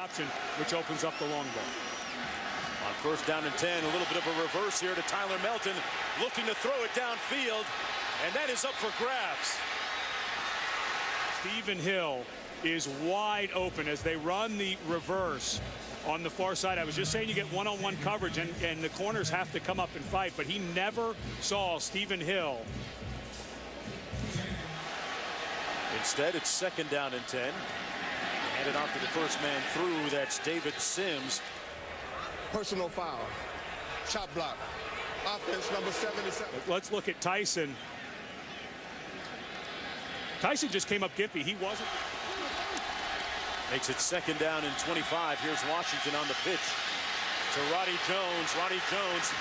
option, which opens up the long ball. On first down and 10, a little bit of a reverse here to Tyler Melton, looking to throw it downfield, and that is up for grabs. Stephen Hill is wide open as they run the reverse on the far side. I was just saying you get one-on-one coverage, and the corners have to come up and fight, but he never saw Stephen Hill. Instead, it's second down and 10. Handed off to the first man through. That's David Sims. Personal foul. Chop block. Offense number 77. Let's look at Tyson. Tyson just came up gimpy. He wasn't. Makes it second down and 25. Here's Washington on the pitch to Roddy Jones. Roddy Jones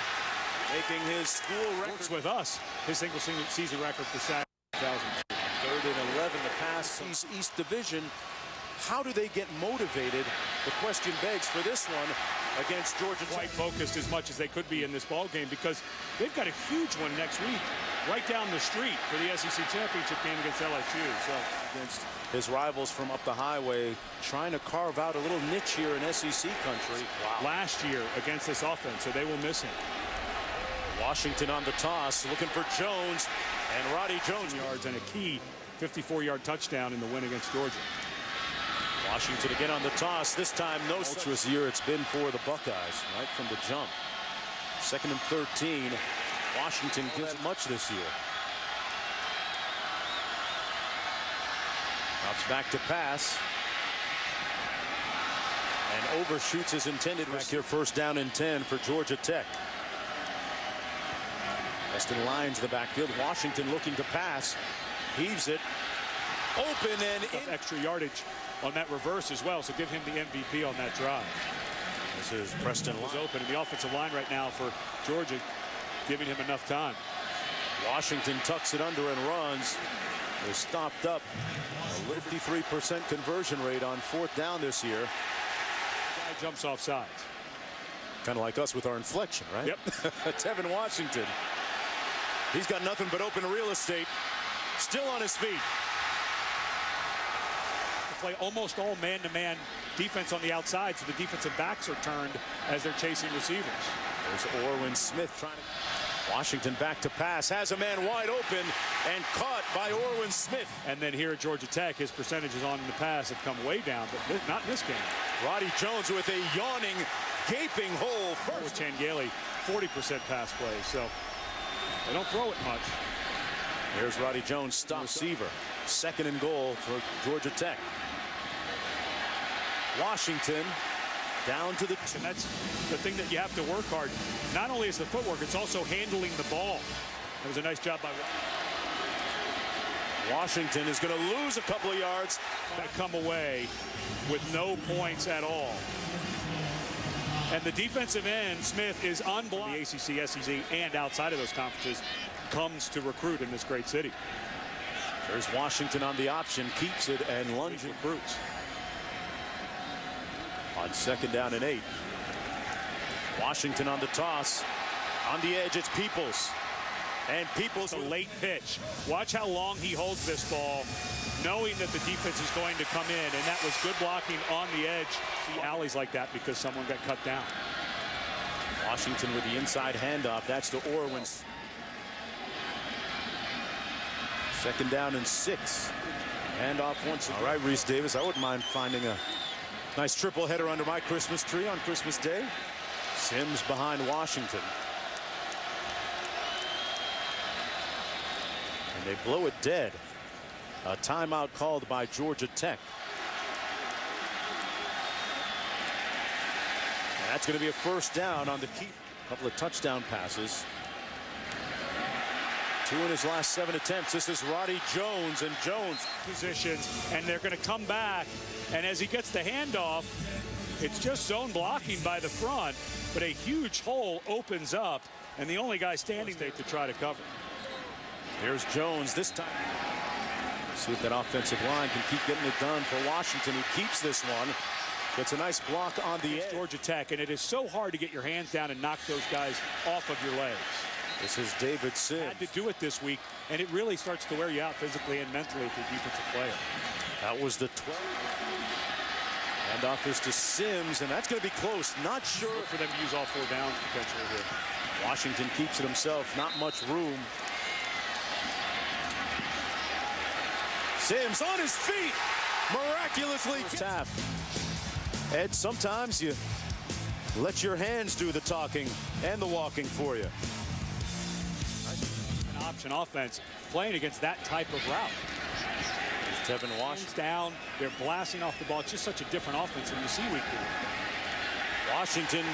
making his school record. Works with us. His single season record for sacks. 3rd and 11 to pass. East Division. How do they get motivated? The question begs for this one against Georgia Tech. Quite focused as much as they could be in this ball game because they've got a huge one next week right down the street for the SEC championship game against LSU. So against his rivals from up the highway, trying to carve out a little niche here in SEC country. Wow. Last year against this offense, so they will miss him. Washington on the toss, looking for Jones, and Roddy Jones yards and a key 54-yard touchdown in the win against Georgia. Washington again on the toss. This time, no ultras year it's been for the Buckeyes, right from the jump. 2nd and 13. Washington gives much this year. Drops back to pass. And overshoots his intended. Back here, first down and 10 for Georgia Tech. Weston lines the backfield. Washington looking to pass. Heaves it. Open and in. Extra yardage on that reverse as well, so give him the MVP on that drive. This is Preston was open, and the offensive line right now for Georgia giving him enough time. Washington tucks it under and runs. They're stopped up. A 53% conversion rate on 4th down this year. Guy jumps off sides. Kind of like us with our inflection, right? Yep. Tevin Washington. He's got nothing but open real estate. Still on his feet. Play almost all man-to-man defense on the outside, so the defensive backs are turned as they're chasing receivers. There's Orwin Smith trying to. Washington back to pass, has a man wide open and caught by Orwin Smith. And then here at Georgia Tech, his percentages on the pass have come way down, but not in this game. Roddy Jones with a yawning, gaping hole first. With Changeli, 40% pass play, so they don't throw it much. Here's Roddy Jones, stop receiver. 2nd and goal for Georgia Tech. Washington down to the 2. And that's the thing that you have to work hard. Not only is the footwork, it's also handling the ball. That was a nice job by Washington is going to lose a couple of yards. Going to come away with no points at all. And the defensive end, Smith, is unblocked. The ACC, SEC, and outside of those conferences comes to recruit in this great city. There's Washington on the option, keeps it and lunges. Recruits. On 2nd down and 8. Washington on the toss. On the edge, it's Peoples. And Peoples, a late pitch. Watch how long he holds this ball, knowing that the defense is going to come in, and that was good blocking on the edge. See alleys like that because someone got cut down. Washington with the inside handoff. That's to Orwin. 2nd down and 6. Handoff once again. All right, Reese Davis, I wouldn't mind finding a nice triple header under my Christmas tree on Christmas Day. Sims behind Washington. And they blow it dead. A timeout called by Georgia Tech. And that's going to be a first down on the key. A couple of touchdown passes. 2 in his last 7 attempts. This is Roddy Jones, and Jones positions, and they're going to come back. And as he gets the handoff, it's just zone blocking by the front, but a huge hole opens up, and the only guy standing there to try to cover. Here's Jones this time. See if that offensive line can keep getting it done for Washington, who keeps this one. Gets a nice block on the edge. Georgia Tech, and it is so hard to get your hands down and knock those guys off of your legs. This is David Sims. Had to do it this week, and it really starts to wear you out physically and mentally if you're a defensive player. That was the 12th. And Handoff is to Sims, and that's going to be close. Not sure. Look for them to use all 4 downs potentially here. Washington keeps it himself. Not much room. Sims on his feet. Miraculously. Tap. Ed, sometimes you let your hands do the talking and the walking for you. An option offense playing against that type of route. There's Tevin Washington. Down, they're blasting off the ball. It's just such a different offense than you see week to week. Washington.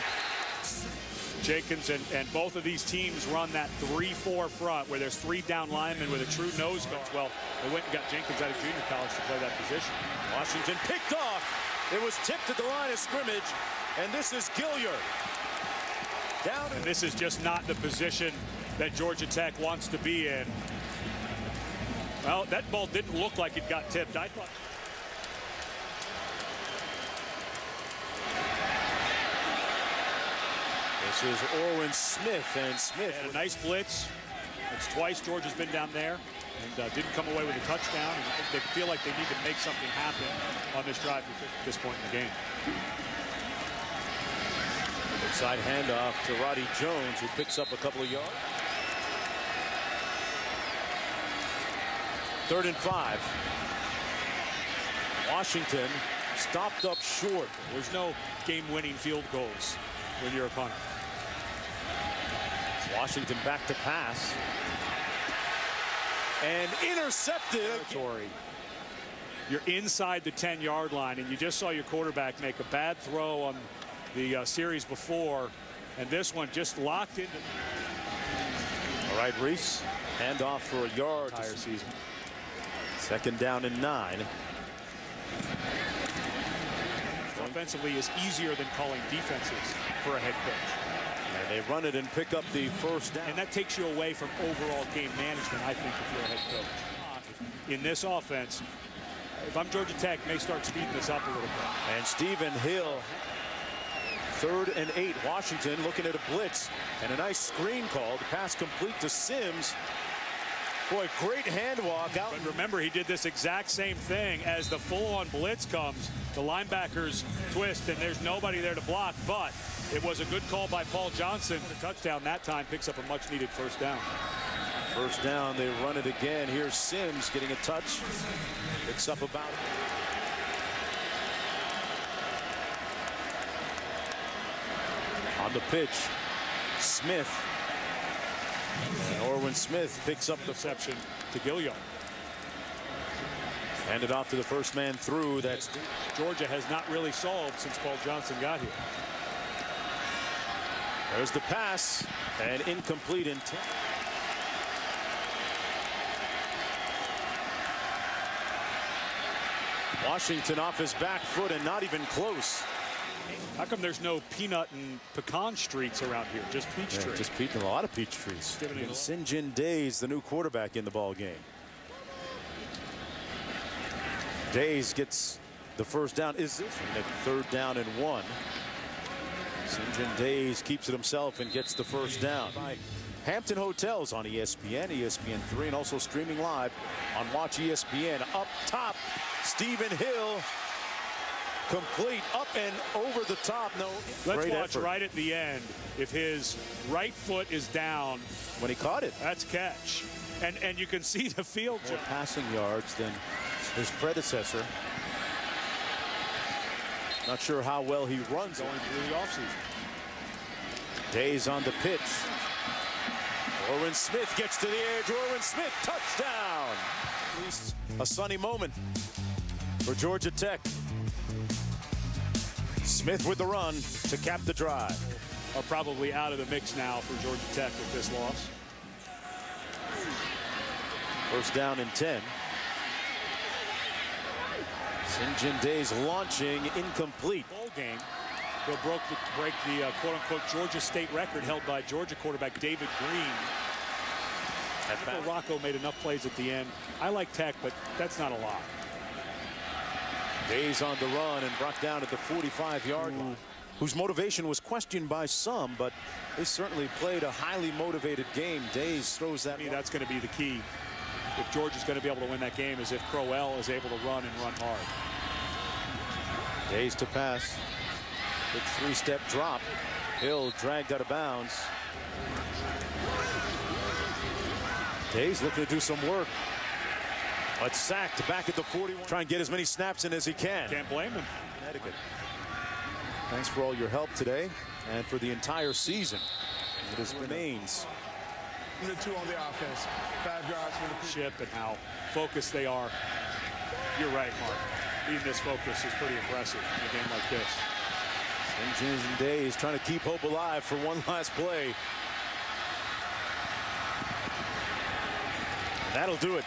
Jenkins and both of these teams run that 3-4 front where there's 3 down linemen with a true nose guard. Well, they went and got Jenkins out of junior college to play that position. Washington picked off. It was tipped at the line of scrimmage, and this is Gilliard. Down. And this is just not the position that Georgia Tech wants to be in. Well, that ball didn't look like it got tipped. I thought. This is Orwin Smith, and Smith had a nice blitz. It's twice Georgia's been down there and didn't come away with a touchdown. And they feel like they need to make something happen on this drive at this point in the game. Inside handoff to Roddy Jones, who picks up a couple of yards. 3rd and 5. Washington stopped up short. There's no game-winning field goals when you're a punter. Washington back to pass. And intercepted. You're inside the 10-yard line, and you just saw your quarterback make a bad throw on the series before, and this one just locked into. All right, Reese, handoff for a yard. Entire season. 2nd down and 9. Offensively is easier than calling defenses for a head coach. And they run it and pick up the 1st down. And that takes you away from overall game management, I think, if you're a head coach. In this offense, if I'm Georgia Tech, may start speeding this up a little bit. And Stephen Hill, 3rd and 8. Washington looking at a blitz. And a nice screen call. The pass complete to Sims. Boy, great hand walk out. But remember, he did this exact same thing as the full-on blitz comes. The linebackers twist, and there's nobody there to block, but it was a good call by Paul Johnson. The touchdown that time picks up a much-needed 1st down. 1st down, they run it again. Here's Sims getting a touch. Picks up about. On the pitch, Smith. And Orwin Smith picks up the reception to Gilliard. Handed off to the first man through. That's Georgia has not really solved since Paul Johnson got here. There's the pass, and incomplete intent. Washington off his back foot and not even close. How come there's no peanut and pecan streets around here? Just peach trees. Just peach, a lot of peach trees. Sinjin Days, the new quarterback in the ball game. Days gets the 1st down. Is this 3rd down and 1? Sinjin Days keeps it himself and gets the 1st down. By Hampton Hotels on ESPN, ESPN3, and also streaming live on Watch ESPN. Up top, Stephen Hill. Complete up and over the top. No, let's watch right at the end. If his right foot is down when he caught it, that's catch. And you can see the field more passing yards than his predecessor. Not sure how well he runs going through the offseason. Days on the pitch. Orwin Smith gets to the edge. Orwin Smith, touchdown. At least a sunny moment for Georgia Tech. Smith with the run to cap the drive. Are probably out of the mix now for Georgia Tech with this loss. 1st down and 10. Sinjin Days launching, incomplete. Bowl game. They'll break the quote-unquote Georgia State record held by Georgia quarterback David Green. Rocco made enough plays at the end. I like Tech, but that's not a lot. Days on the run and brought down at the 45-yard line. Whose motivation was questioned by some, but they certainly played a highly motivated game. Days throws that. That's going to be the key. If Georgia's going to be able to win that game, is if Crowell is able to run and run hard. Days to pass. Big three-step drop. Hill dragged out of bounds. Days looking to do some work. But sacked back at the 41. Try and get as many snaps in as he can. Can't blame him. Connecticut. Thanks for all your help today and for the entire season. It remains. The 2 on the offense. 5 yards for the Chip and how focused they are. You're right, Mark. Being this focus is pretty impressive in a game like this. Sims and Days trying to keep hope alive for one last play. That'll do it.